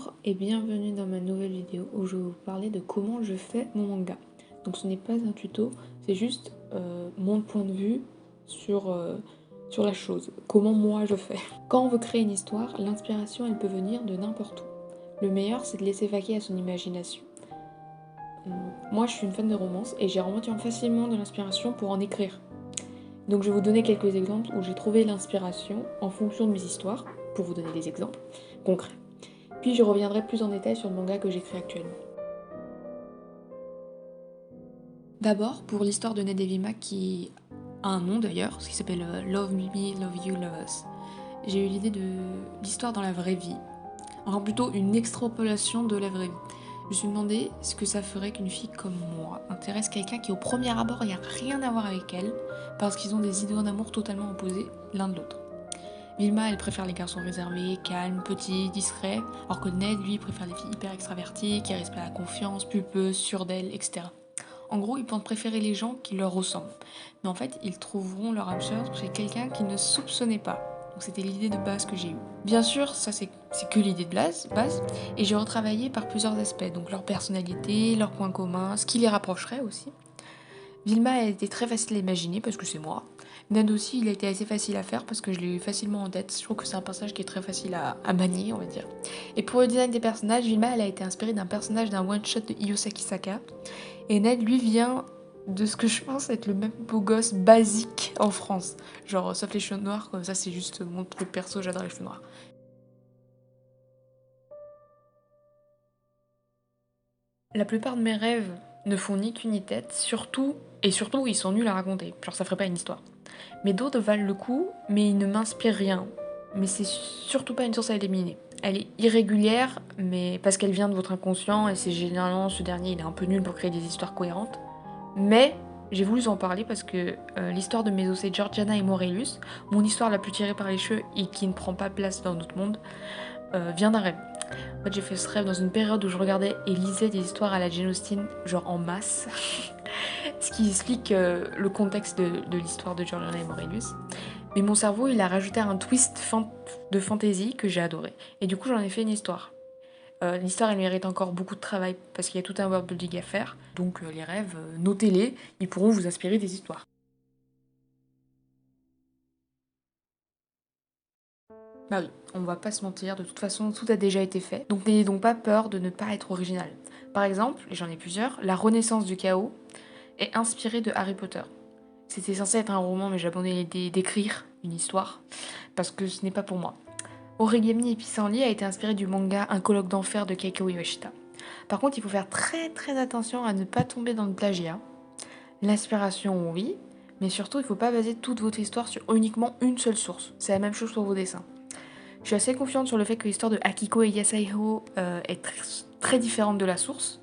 Bonjour et bienvenue dans ma nouvelle vidéo où je vais vous parler de comment je fais mon manga. Donc ce n'est pas un tuto, c'est juste mon point de vue sur la chose, comment moi je fais. Quand on veut créer une histoire, l'inspiration elle peut venir de n'importe où. Le meilleur c'est de laisser vaquer à son imagination. Moi je suis une fan de romance et j'ai remonté facilement de l'inspiration pour en écrire. Donc je vais vous donner quelques exemples où j'ai trouvé l'inspiration en fonction de mes histoires, pour vous donner des exemples concrets. Puis je reviendrai plus en détail sur le manga que j'écris actuellement. D'abord, pour l'histoire de Ned et Vima qui a un nom d'ailleurs, ce qui s'appelle Love Me, Love You, Love Us. J'ai eu l'idée de l'histoire dans la vraie vie, enfin plutôt une extrapolation de la vraie vie. Je me suis demandé ce que ça ferait qu'une fille comme moi intéresse quelqu'un qui au premier abord il n'y a rien à voir avec elle, parce qu'ils ont des idéaux d'amour totalement opposés l'un de l'autre. Vilma, elle préfère les garçons réservés, calmes, petits, discrets, alors que Ned, lui, préfère les filles hyper extraverties, qui respectent la confiance, pulpeuses, sûres d'elles, etc. En gros, ils pensent préférer les gens qui leur ressemblent. Mais en fait, ils trouveront leur âme sœur chez quelqu'un qu'ils ne soupçonnaient pas. Donc c'était l'idée de base que j'ai eue. Bien sûr, ça c'est que l'idée de base, et j'ai retravaillé par plusieurs aspects, donc leur personnalité, leurs points communs, ce qui les rapprocherait aussi. Vilma a été très facile à imaginer parce que c'est moi. Ned aussi, il a été assez facile à faire parce que je l'ai eu facilement en tête. Je trouve que c'est un personnage qui est très facile à manier, on va dire. Et pour le design des personnages, Vilma, elle a été inspirée d'un personnage d'un one-shot de Iyosaki Saka. Et Ned, lui, vient de ce que je pense être le même beau gosse basique en France. Genre, sauf les cheveux noirs, comme ça, c'est juste mon truc perso, j'adore les cheveux noirs. La plupart de mes rêves ne font ni queue ni tête, surtout, ils sont nuls à raconter. Genre, ça ferait pas une histoire. Mais d'autres valent le coup, mais ils ne m'inspirent rien. Mais c'est surtout pas une source à éliminer. Elle est irrégulière, mais parce qu'elle vient de votre inconscient, et c'est généralement ce dernier, il est un peu nul pour créer des histoires cohérentes. Mais j'ai voulu en parler parce que l'histoire de mes ossets Georgiana et Morelius, mon histoire la plus tirée par les cheveux et qui ne prend pas place dans notre monde, vient d'un rêve. En fait, j'ai fait ce rêve dans une période où je regardais et lisais des histoires à la Jane Austen, genre en masse. Ce qui explique le contexte de l'histoire de Georgiana et Morelius. Mais mon cerveau, il a rajouté un twist de fantasy que j'ai adoré. Et du coup, j'en ai fait une histoire. L'histoire, elle mérite encore beaucoup de travail parce qu'il y a tout un worldbuilding à faire. Donc les rêves, notez-les, ils pourront vous inspirer des histoires. Bah oui, on va pas se mentir, de toute façon, tout a déjà été fait. Donc n'ayez donc pas peur de ne pas être original. Par exemple, et j'en ai plusieurs, La Renaissance du chaos est inspirée de Harry Potter. C'était censé être un roman, mais j'ai abandonné l'idée d'écrire une histoire parce que ce n'est pas pour moi. Origami et Pissenlit a été inspiré du manga Un colloque d'enfer de Keiko Yoshida. Par contre, il faut faire très très attention à ne pas tomber dans le plagiat. L'inspiration, oui, mais surtout, il ne faut pas baser toute votre histoire sur uniquement une seule source. C'est la même chose pour vos dessins. Je suis assez confiante sur le fait que l'histoire de Akiko et Yasaiho est très différente de la source.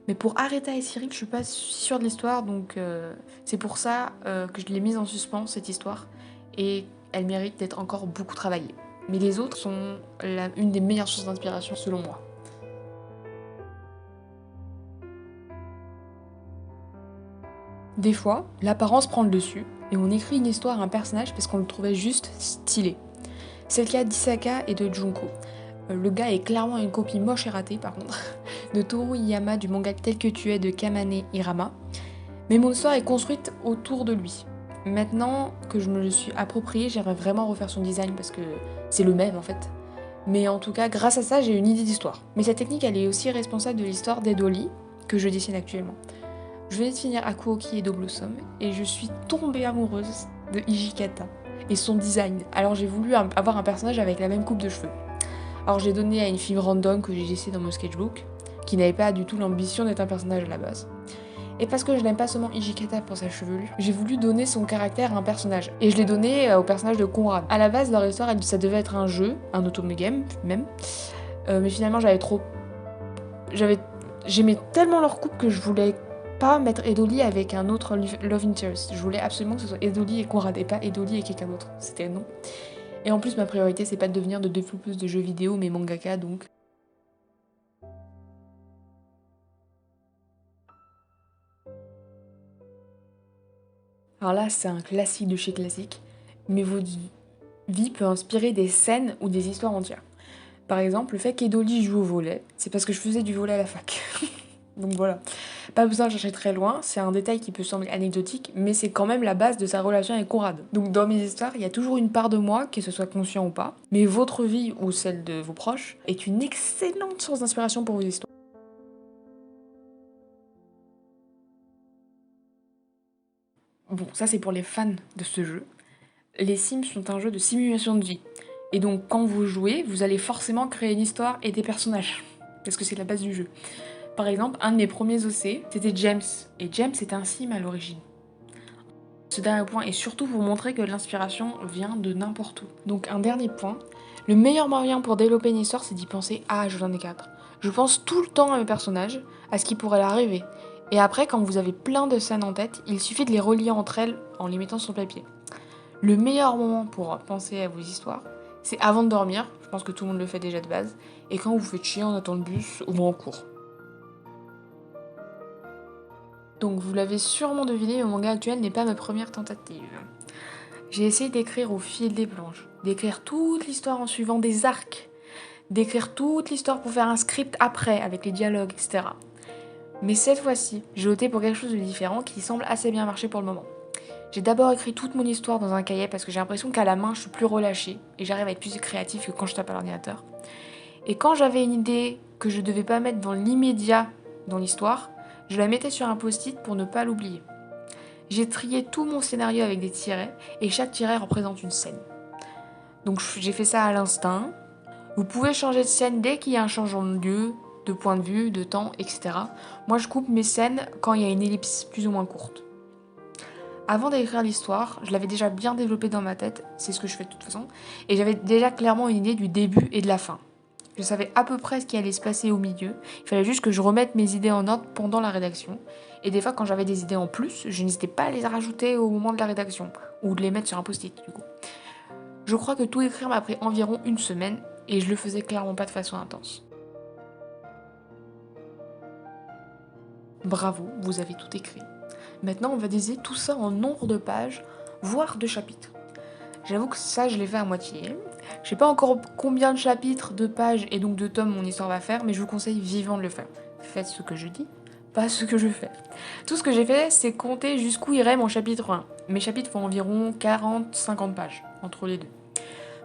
Mais pour Areta et Cyril, je suis pas sûre de l'histoire, donc c'est pour ça que je l'ai mise en suspens, cette histoire. Et elle mérite d'être encore beaucoup travaillée. Mais les autres sont une des meilleures sources d'inspiration selon moi. Des fois, l'apparence prend le dessus, et on écrit une histoire à un personnage parce qu'on le trouvait juste stylé. C'est le cas d'Isaka et de Junko. Le gars est clairement une copie moche et ratée, par contre, de Toru Iyama du manga Tel que tu es de Kamane Hirama. Mais mon histoire est construite autour de lui. Maintenant que je me le suis approprié, j'aimerais vraiment refaire son design parce que c'est le même en fait. Mais en tout cas, grâce à ça, j'ai une idée d'histoire. Mais cette technique, elle est aussi responsable de l'histoire d'Edoli, que je dessine actuellement. Je venais de finir Akuoki et Blossom, et je suis tombée amoureuse de Hijikata et son design. Alors j'ai voulu avoir un personnage avec la même coupe de cheveux. Alors j'ai donné à une fille random que j'ai laissée dans mon sketchbook, qui n'avait pas du tout l'ambition d'être un personnage à la base. Et parce que je n'aime pas seulement Hijikata pour sa chevelure, j'ai voulu donner son caractère à un personnage. Et je l'ai donné au personnage de Conrad. À la base, leur histoire, ça devait être un jeu, un automegame même. Mais finalement, j'aimais tellement leur couple que je voulais pas mettre Edoli avec un autre love interest. Je voulais absolument que ce soit Edoli et Conrad et pas Edoli et quelqu'un d'autre. C'était non. Et en plus, ma priorité, c'est pas de devenir de développeuse de jeux vidéo, mais mangaka donc. Alors là, c'est un classique de chez classique, mais votre vie peut inspirer des scènes ou des histoires entières. Par exemple, le fait qu'Edoli joue au volley, c'est parce que je faisais du volley à la fac. Donc voilà, pas besoin de chercher très loin, c'est un détail qui peut sembler anecdotique, mais c'est quand même la base de sa relation avec Conrad. Donc dans mes histoires, il y a toujours une part de moi, que ce soit conscient ou pas, mais votre vie ou celle de vos proches est une excellente source d'inspiration pour vos histoires. Bon, ça c'est pour les fans de ce jeu. Les Sims sont un jeu de simulation de vie. Et donc quand vous jouez, vous allez forcément créer une histoire et des personnages. Parce que c'est la base du jeu. Par exemple, un de mes premiers OC, c'était James. Et James est un sim à l'origine. Ce dernier point est surtout pour montrer que l'inspiration vient de n'importe où. Donc un dernier point, le meilleur moyen pour développer une histoire, c'est d'y penser à H24. Je pense tout le temps à mes personnages, à ce qui pourrait leur arriver. Et après, quand vous avez plein de scènes en tête, il suffit de les relier entre elles en les mettant sur le papier. Le meilleur moment pour penser à vos histoires, c'est avant de dormir, je pense que tout le monde le fait déjà de base, et quand vous faites chier en attendant le bus ou en cours. Donc vous l'avez sûrement deviné, mon manga actuel n'est pas ma première tentative. J'ai essayé d'écrire au fil des planches, d'écrire toute l'histoire en suivant des arcs, d'écrire toute l'histoire pour faire un script après, avec les dialogues, etc. Mais cette fois-ci, j'ai opté pour quelque chose de différent qui semble assez bien marcher pour le moment. J'ai d'abord écrit toute mon histoire dans un cahier parce que j'ai l'impression qu'à la main, je suis plus relâchée et j'arrive à être plus créatif que quand je tape à l'ordinateur. Et quand j'avais une idée que je devais pas mettre dans l'immédiat dans l'histoire, je la mettais sur un post-it pour ne pas l'oublier. J'ai trié tout mon scénario avec des tirets et chaque tiret représente une scène. Donc j'ai fait ça à l'instinct. Vous pouvez changer de scène dès qu'il y a un changement de lieu, de point de vue, de temps, etc. Moi je coupe mes scènes quand il y a une ellipse plus ou moins courte. Avant d'écrire l'histoire, je l'avais déjà bien développée dans ma tête, c'est ce que je fais de toute façon, et j'avais déjà clairement une idée du début et de la fin. Je savais à peu près ce qui allait se passer au milieu, il fallait juste que je remette mes idées en ordre pendant la rédaction, et des fois quand j'avais des idées en plus, je n'hésitais pas à les rajouter au moment de la rédaction, ou de les mettre sur un post-it du coup. Je crois que tout écrire m'a pris environ une semaine, et je le faisais clairement pas de façon intense. Bravo, vous avez tout écrit. Maintenant, on va diviser tout ça en nombre de pages, voire de chapitres. J'avoue que ça, je l'ai fait à moitié. Je sais pas encore combien de chapitres, de pages et donc de tomes mon histoire va faire, mais je vous conseille vivement de le faire. Faites ce que je dis, pas ce que je fais. Tout ce que j'ai fait, c'est compter jusqu'où irait mon chapitre 1. Mes chapitres font environ 40-50 pages, entre les deux.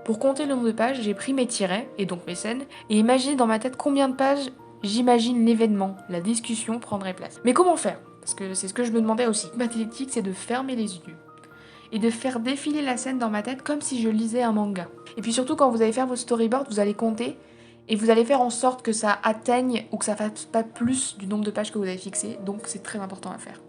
Pour compter le nombre de pages, j'ai pris mes tirets, et donc mes scènes, et imaginé dans ma tête combien de pages j'imagine l'événement, la discussion prendrait place. Mais comment faire ? Parce que c'est ce que je me demandais aussi. Ma tactique, c'est de fermer les yeux et de faire défiler la scène dans ma tête comme si je lisais un manga. Et puis surtout, quand vous allez faire votre storyboard, vous allez compter et vous allez faire en sorte que ça atteigne ou que ça fasse pas plus du nombre de pages que vous avez fixé. Donc c'est très important à faire.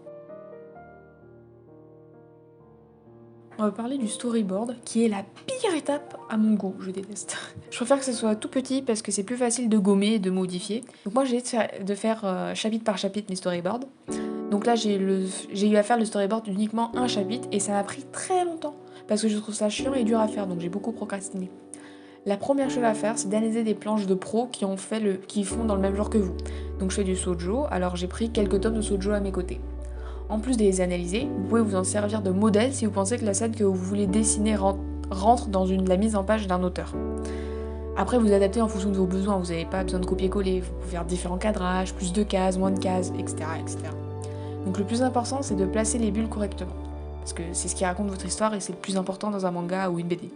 On va parler du storyboard, qui est la pire étape à mon goût, je déteste. Je préfère que ce soit tout petit parce que c'est plus facile de gommer et de modifier. Donc moi j'ai essayé de faire chapitre par chapitre mes storyboards. Donc là j'ai eu à faire le storyboard uniquement un chapitre et ça m'a pris très longtemps parce que je trouve ça chiant et dur à faire, donc j'ai beaucoup procrastiné. La première chose à faire, c'est d'analyser des planches de pros qui font dans le même genre que vous. Donc je fais du shoujo, alors j'ai pris quelques tomes de shoujo à mes côtés. En plus de les analyser, vous pouvez vous en servir de modèle si vous pensez que la scène que vous voulez dessiner rentre dans la mise en page d'un auteur. Après, vous adaptez en fonction de vos besoins, vous n'avez pas besoin de copier-coller, vous pouvez faire différents cadrages, plus de cases, moins de cases, etc. etc. Donc le plus important, c'est de placer les bulles correctement, parce que c'est ce qui raconte votre histoire et c'est le plus important dans un manga ou une BD.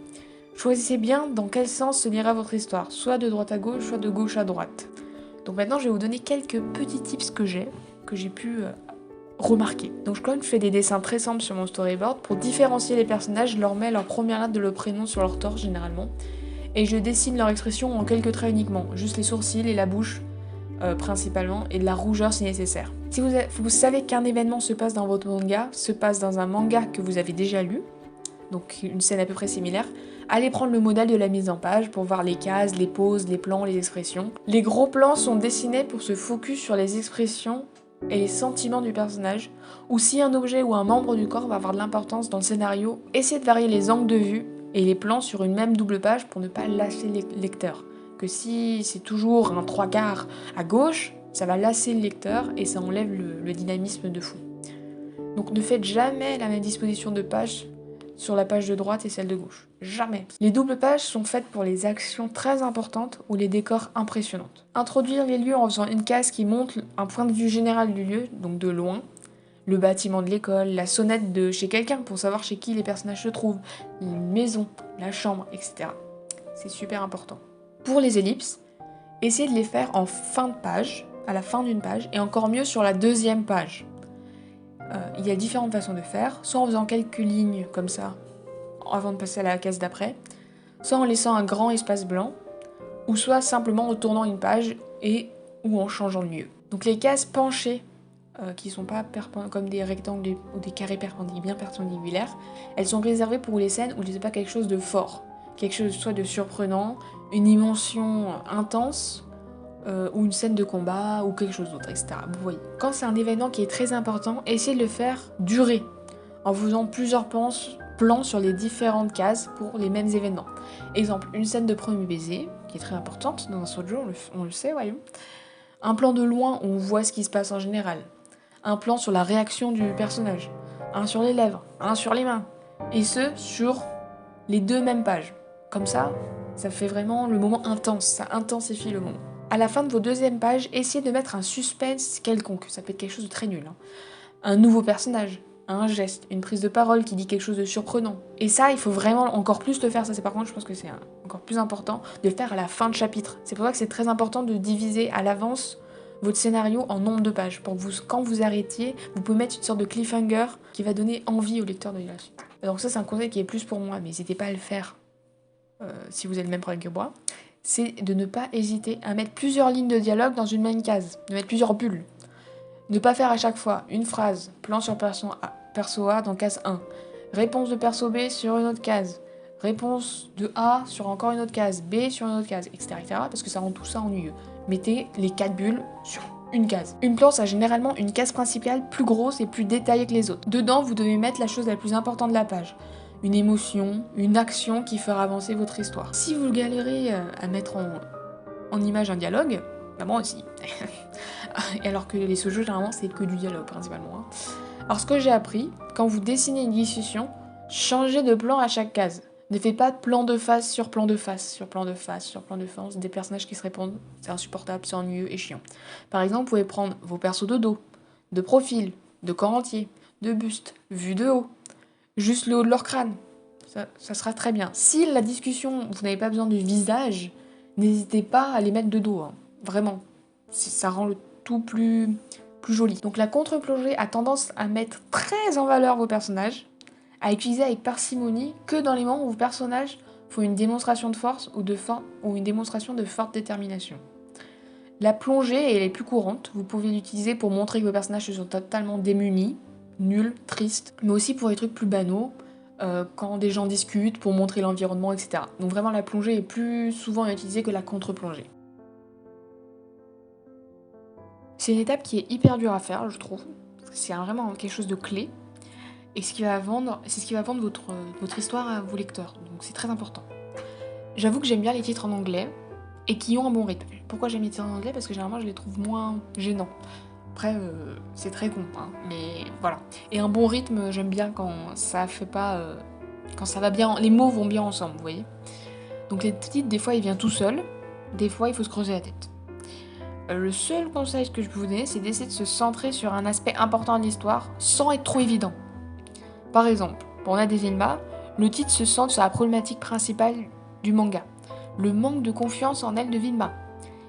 Choisissez bien dans quel sens se lira votre histoire, soit de droite à gauche, soit de gauche à droite. Donc maintenant, je vais vous donner quelques petits tips que j'ai pu remarquer. Donc comme je fais des dessins très simples sur mon storyboard, pour différencier les personnages, je leur mets leur première lettre de leur prénom sur leur torse généralement, et je dessine leur expression en quelques traits uniquement, juste les sourcils et la bouche principalement, et de la rougeur si nécessaire. Si vous savez qu'un événement se passe dans votre manga, se passe dans un manga que vous avez déjà lu, donc une scène à peu près similaire, allez prendre le modèle de la mise en page pour voir les cases, les poses, les plans, les expressions. Les gros plans sont dessinés pour se focus sur les expressions et les sentiments du personnage, ou si un objet ou un membre du corps va avoir de l'importance dans le scénario, essayez de varier les angles de vue et les plans sur une même double page pour ne pas lasser les lecteurs. Que si c'est toujours un 3/4 à gauche, ça va lasser le lecteur et ça enlève le dynamisme de fou. Donc ne faites jamais la même disposition de page sur la page de droite et celle de gauche. Jamais. Les doubles pages sont faites pour les actions très importantes ou les décors impressionnants. Introduire les lieux en faisant une case qui montre un point de vue général du lieu, donc de loin, le bâtiment de l'école, la sonnette de chez quelqu'un pour savoir chez qui les personnages se trouvent, une maison, la chambre, etc. C'est super important. Pour les ellipses, essayez de les faire en fin de page, à la fin d'une page, et encore mieux sur la deuxième page. Il y a différentes façons de faire, soit en faisant quelques lignes comme ça, avant de passer à la case d'après, soit en laissant un grand espace blanc, ou soit simplement en tournant une page ou en changeant de lieu. Donc les cases penchées, qui ne sont pas comme des rectangles ou des carrés bien perpendiculaires, elles sont réservées pour les scènes où il n'y a pas quelque chose de fort, quelque chose soit de surprenant, une émotion intense, ou une scène de combat, ou quelque chose d'autre, etc. Vous voyez. Quand c'est un événement qui est très important, essayez de le faire durer, en faisant plusieurs plans sur les différentes cases pour les mêmes événements. Exemple, une scène de premier baiser, qui est très importante dans un shoujo, on le sait, voyons. Un plan de loin où on voit ce qui se passe en général. Un plan sur la réaction du personnage. Un sur les lèvres, un sur les mains. Et ce, sur les deux mêmes pages. Comme ça fait vraiment le moment intense, ça intensifie le moment. À la fin de vos deuxièmes pages, essayez de mettre un suspense quelconque, ça peut être quelque chose de très nul. Un nouveau personnage, un geste, une prise de parole qui dit quelque chose de surprenant. Et ça, il faut vraiment encore plus le faire, ça c'est par contre, je pense que c'est encore plus important, de le faire à la fin de chapitre. C'est pour ça que c'est très important de diviser à l'avance votre scénario en nombre de pages. Pour que quand vous arrêtiez, vous pouvez mettre une sorte de cliffhanger qui va donner envie au lecteur de lire la suite. Donc ça, c'est un conseil qui est plus pour moi, mais n'hésitez pas à le faire si vous avez le même problème que moi. C'est de ne pas hésiter à mettre plusieurs lignes de dialogue dans une même case, de mettre plusieurs bulles. Ne pas faire à chaque fois une phrase, plan sur perso A dans case 1, réponse de perso B sur une autre case, réponse de A sur encore une autre case, B sur une autre case, etc. parce que ça rend tout ça ennuyeux. Mettez les 4 bulles sur une case. Une planche a généralement une case principale plus grosse et plus détaillée que les autres. Dedans, vous devez mettre la chose la plus importante de la page. Une émotion, une action qui fera avancer votre histoire. Si vous galérez à mettre en image un dialogue, bah moi aussi. Et alors que les shoujo, généralement, c'est que du dialogue principalement. Alors ce que j'ai appris, quand vous dessinez une discussion, changez de plan à chaque case. Ne faites pas de plan de face sur plan de face, sur plan de face, sur plan de face, des personnages qui se répondent, c'est insupportable, c'est ennuyeux et chiant. Par exemple, vous pouvez prendre vos persos de dos, de profil, de corps entier, de buste, vue de haut, juste le haut de leur crâne. Ça sera très bien. Si la discussion, vous n'avez pas besoin de visage, n'hésitez pas à les mettre de dos, hein. Vraiment. Ça rend le tout plus joli. Donc la contre-plongée a tendance à mettre très en valeur vos personnages, à utiliser avec parcimonie que dans les moments où vos personnages font une démonstration de force ou une démonstration de forte détermination. La plongée est la plus courante, vous pouvez l'utiliser pour montrer que vos personnages sont totalement démunis, nuls, tristes, mais aussi pour les trucs plus banaux, quand des gens discutent, pour montrer l'environnement, etc. Donc vraiment la plongée est plus souvent utilisée que la contre-plongée. C'est une étape qui est hyper dure à faire, je trouve. C'est vraiment quelque chose de clé. Et c'est ce qui va vendre votre histoire à vos lecteurs. Donc c'est très important. J'avoue que j'aime bien les titres en anglais et qui ont un bon rythme. Pourquoi j'aime les titres en anglais? Parce que généralement je les trouve moins gênants. Après, c'est très con, hein, mais voilà. Et un bon rythme, j'aime bien quand ça fait pas... quand ça va bien... Les mots vont bien ensemble, vous voyez. Donc les titres, des fois, il vient tout seul. Des fois, il faut se creuser la tête. Le seul conseil que je peux vous donner, c'est d'essayer de se centrer sur un aspect important de l'histoire sans être trop évident. Par exemple, pour Nadevima, le titre se centre sur la problématique principale du manga, le manque de confiance en elle de Vilma.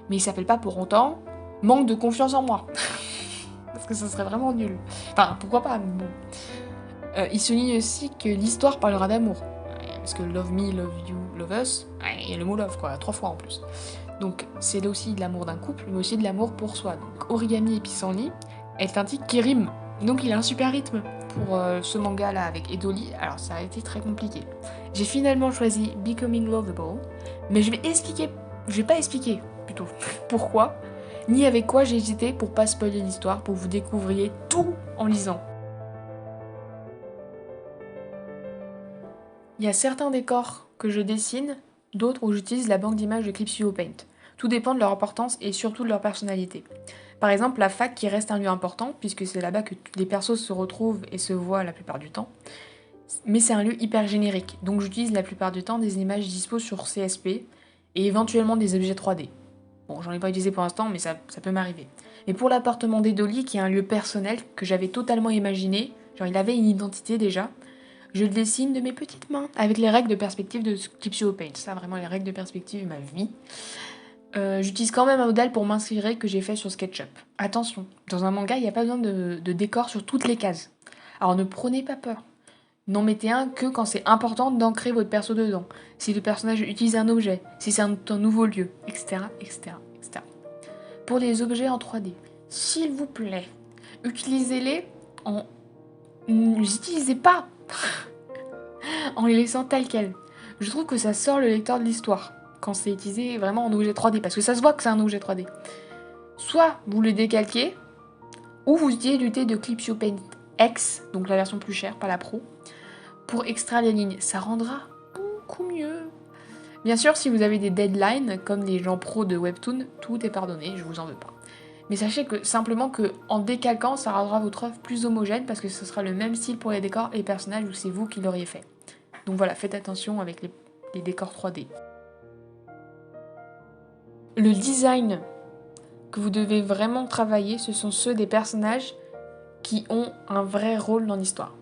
Mais il s'appelle pas pour autant manque de confiance en moi. Parce que ça serait vraiment nul. Enfin, pourquoi pas, mais bon. Il souligne aussi que l'histoire parlera d'amour. Parce que love me, love you, love us, il y a le mot love, quoi, 3 fois en plus. Donc c'est là aussi de l'amour d'un couple, mais aussi de l'amour pour soi. Donc Origami et Pissenlit est un titre qui rime. Donc il a un super rythme pour ce manga-là avec Edoli. Alors ça a été très compliqué. J'ai finalement choisi Becoming Lovable, mais je vais pas expliquer plutôt pourquoi, ni avec quoi j'ai hésité pour pas spoiler l'histoire, pour que vous découvriez tout en lisant. Il y a certains décors que je dessine, d'autres où j'utilise la banque d'images de Clipstudio Paint. Tout dépend de leur importance et surtout de leur personnalité. Par exemple, la fac qui reste un lieu important, puisque c'est là-bas que les persos se retrouvent et se voient la plupart du temps. Mais c'est un lieu hyper générique, donc j'utilise la plupart du temps des images dispo sur CSP et éventuellement des objets 3D. Bon, j'en ai pas utilisé pour l'instant, mais ça peut m'arriver. Et pour l'appartement d'Edoli, qui est un lieu personnel que j'avais totalement imaginé, genre il avait une identité déjà, je le dessine de mes petites mains, avec les règles de perspective de Clipsio Paint. Ça, vraiment, les règles de perspective, ma vie. J'utilise quand même un modèle pour m'inspirer que j'ai fait sur SketchUp. Attention, dans un manga, il n'y a pas besoin de décor sur toutes les cases. Alors ne prenez pas peur. N'en mettez un que quand c'est important d'ancrer votre perso dedans. Si le personnage utilise un objet, si c'est un nouveau lieu, etc., etc., etc. Pour les objets en 3D, s'il vous plaît, utilisez-les en... Ne les utilisez pas en les laissant tels quels. Je trouve que ça sort le lecteur de l'histoire quand c'est utilisé vraiment en objet 3D, parce que ça se voit que c'est un objet 3D. Soit vous le décalquez, ou vous utilisez l'unité de Clipsio Paint X, donc la version plus chère, pas la Pro, pour extraire les lignes. Ça rendra beaucoup mieux. Bien sûr, si vous avez des deadlines, comme les gens pros de Webtoon, tout est pardonné, je vous en veux pas. Mais sachez que simplement que en décalquant, ça rendra votre œuvre plus homogène, parce que ce sera le même style pour les décors et les personnages, où c'est vous qui l'auriez fait. Donc voilà, faites attention avec les décors 3D. Le design que vous devez vraiment travailler, ce sont ceux des personnages qui ont un vrai rôle dans l'histoire.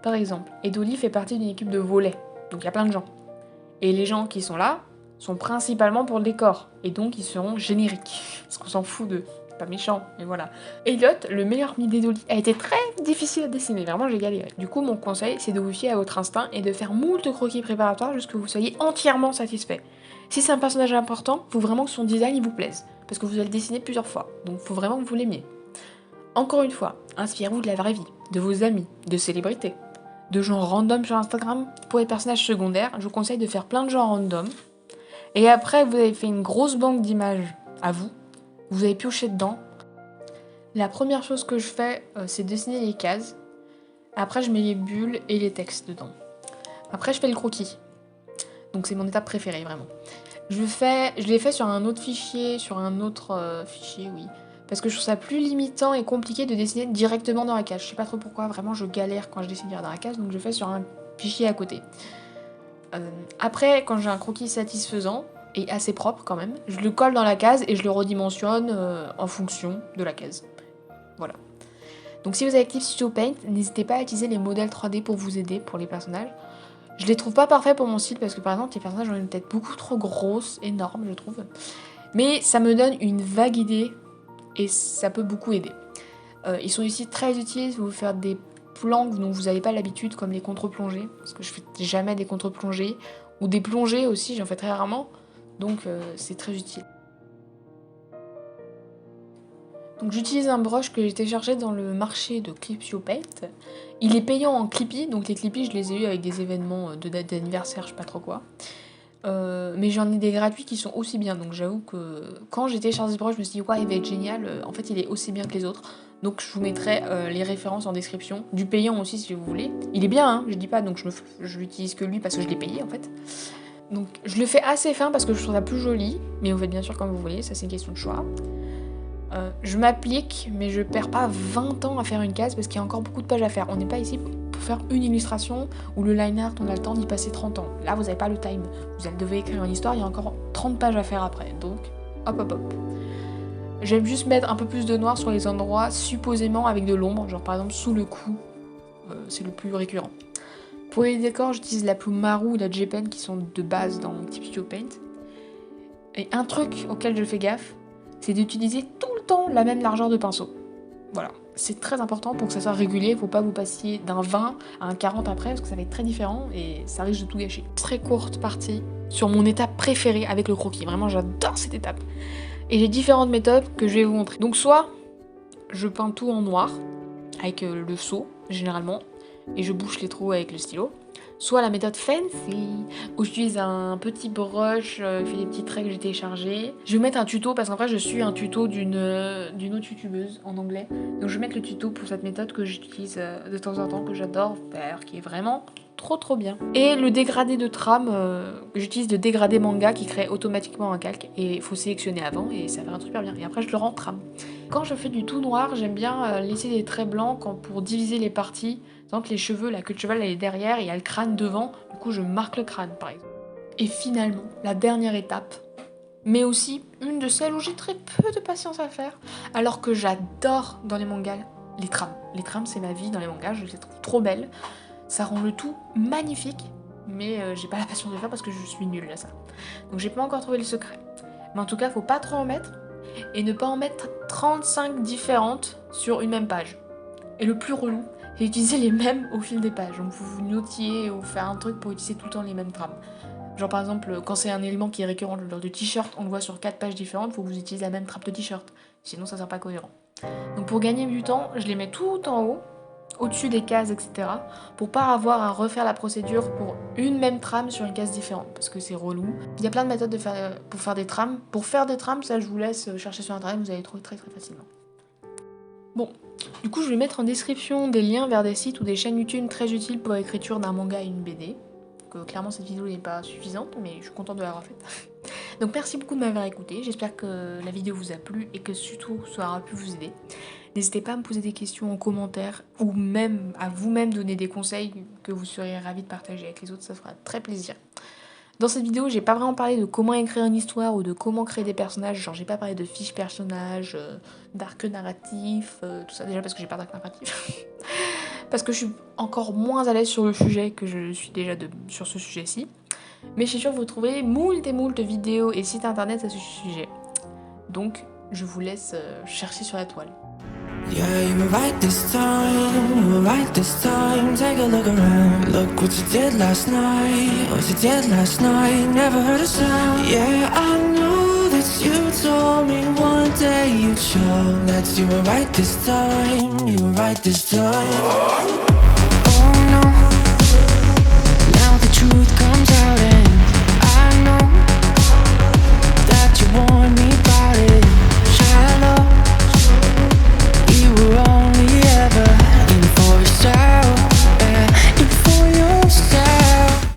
Par exemple, Edoli fait partie d'une équipe de volets, donc il y a plein de gens. Et les gens qui sont là sont principalement pour le décor, et donc ils seront génériques, parce qu'on s'en fout d'eux. Pas méchant, mais voilà. Elliot, le meilleur ami d'Edoli, a été très difficile à dessiner, vraiment j'ai galéré. Du coup, mon conseil, c'est de vous fier à votre instinct et de faire moult croquis préparatoires jusqu'à ce que vous soyez entièrement satisfait. Si c'est un personnage important, il faut vraiment que son design il vous plaise, parce que vous allez le dessiner plusieurs fois, donc il faut vraiment que vous l'aimiez. Encore une fois, inspirez-vous de la vraie vie, de vos amis, de célébrités, de gens random sur Instagram. Pour les personnages secondaires, je vous conseille de faire plein de gens random, et après vous avez fait une grosse banque d'images à vous, vous avez pioché dedans. La première chose que je fais, c'est dessiner les cases. Après, je mets les bulles et les textes dedans. Après, je fais le croquis. Donc, c'est mon étape préférée, vraiment. Je l'ai fait sur un autre fichier, oui. Parce que je trouve ça plus limitant et compliqué de dessiner directement dans la case. Je sais pas trop pourquoi, vraiment, je galère quand je dessine dans la case, donc je fais sur un fichier à côté. Après, quand j'ai un croquis satisfaisant, et assez propre quand même, je le colle dans la case et je le redimensionne en fonction de la case. Voilà. Donc si vous avez Clipsio Paint, n'hésitez pas à utiliser les modèles 3D pour vous aider pour les personnages. Je les trouve pas parfaits pour mon style parce que par exemple les personnages ont une tête beaucoup trop grosse, énorme je trouve. Mais ça me donne une vague idée et ça peut beaucoup aider. Ils sont ici très utiles si vous faire des plans dont vous n'avez pas l'habitude comme les contre-plongées, parce que je fais jamais des contre-plongées, ou des plongées aussi, j'en fais très rarement. Donc c'est très utile. Donc j'utilise un brush que j'ai téléchargé dans le marché de Clipsio Paint. Il est payant en Clippy, donc les Clippy je les ai eu avec des événements de date d'anniversaire, je sais pas trop quoi. Mais j'en ai des gratuits qui sont aussi bien, donc j'avoue que quand j'ai téléchargé ce brush, je me suis dit ouais il va être génial, en fait il est aussi bien que les autres. Donc je vous mettrai les références en description, du payant aussi si vous voulez. Il est bien, hein, je dis pas, donc je l'utilise que lui parce que je l'ai payé en fait. Donc je le fais assez fin parce que je trouve ça plus joli, mais vous faites bien sûr comme vous voulez, ça c'est une question de choix. Je m'applique, mais je perds pas 20 ans à faire une case parce qu'il y a encore beaucoup de pages à faire. On n'est pas ici pour faire une illustration ou le line art, on a le temps d'y passer 30 ans. Là, vous n'avez pas le time. Vous devez écrire une histoire, il y a encore 30 pages à faire après. Donc, hop hop hop. J'aime juste mettre un peu plus de noir sur les endroits supposément avec de l'ombre, genre par exemple sous le cou. C'est le plus récurrent. Pour les décors, j'utilise la plume Maru ou la J-Pen qui sont de base dans Clipsio Paint. Et un truc auquel je fais gaffe, c'est d'utiliser tout le temps la même largeur de pinceau. Voilà, c'est très important pour que ça soit régulier, faut pas vous passiez d'un 20 à un 40 après, parce que ça va être très différent et ça risque de tout gâcher. Très courte partie sur mon étape préférée avec le croquis, vraiment j'adore cette étape. Et j'ai différentes méthodes que je vais vous montrer. Donc soit, je peins tout en noir, avec le seau, généralement, et je bouche les trous avec le stylo. Soit la méthode fancy, où j'utilise un petit brush, fait des petits traits que j'ai téléchargés. Je vais vous mettre un tuto, parce qu'en fait je suis un tuto d'une autre youtubeuse en anglais. Donc je vais mettre le tuto pour cette méthode que j'utilise de temps en temps, que j'adore faire, qui est vraiment trop bien. Et le dégradé de trame, j'utilise le dégradé manga qui crée automatiquement un calque. Et il faut sélectionner avant et ça fait un truc super bien. Et après je le rends trame. Quand je fais du tout noir, j'aime bien laisser des traits blancs pour diviser les parties Sans que les cheveux, la queue de cheval elle est derrière et il y a le crâne devant, du coup je marque le crâne par exemple. Et finalement, la dernière étape, mais aussi une de celles où j'ai très peu de patience à faire, alors que j'adore dans les mangas les trames. Les trames c'est ma vie dans les mangas, je les trouve trop belles, ça rend le tout magnifique, mais j'ai pas la patience de le faire parce que je suis nulle à ça. Donc j'ai pas encore trouvé le secret. Mais en tout cas, faut pas trop en mettre, et ne pas en mettre 35 différentes sur une même page. Et le plus relou, c'est utiliser les mêmes au fil des pages. Donc vous notiez ou faire un truc pour utiliser tout le temps les mêmes trames. Genre par exemple, quand c'est un élément qui est récurrent, genre de t-shirt, on le voit sur 4 pages différentes, il faut que vous utilisez la même trame de t-shirt. Sinon ça sera pas cohérent. Donc pour gagner du temps, je les mets tout en haut, au-dessus des cases, etc. Pour pas avoir à refaire la procédure pour une même trame sur une case différente, parce que c'est relou. Il y a plein de méthodes pour faire des trames. Pour faire des trames, ça je vous laisse chercher sur internet, vous allez trouver très très facilement. Bon, du coup je vais mettre en description des liens vers des sites ou des chaînes YouTube très utiles pour l'écriture d'un manga et une BD. Donc, clairement cette vidéo n'est pas suffisante, mais je suis contente de l'avoir faite. Donc merci beaucoup de m'avoir écouté, j'espère que la vidéo vous a plu et que surtout ça aura pu vous aider. N'hésitez pas à me poser des questions en commentaire ou même à vous-même donner des conseils que vous seriez ravis de partager avec les autres, ça fera très plaisir. Dans cette vidéo, j'ai pas vraiment parlé de comment écrire une histoire ou de comment créer des personnages, genre j'ai pas parlé de fiches personnages, d'arc narratif, tout ça déjà parce que j'ai pas d'arc narratif. Parce que je suis encore moins à l'aise sur le sujet que je suis déjà sur ce sujet-ci. Mais je suis sûre que vous trouverez moult et moult vidéos et sites internet à ce sujet. Donc, je vous laisse chercher sur la toile. Yeah, you were right this time, you were right this time. Take a look around, look what you did last night. What you did last night, never heard a sound. Yeah, I know that you told me one day you'd show that you were right this time, you were right this time.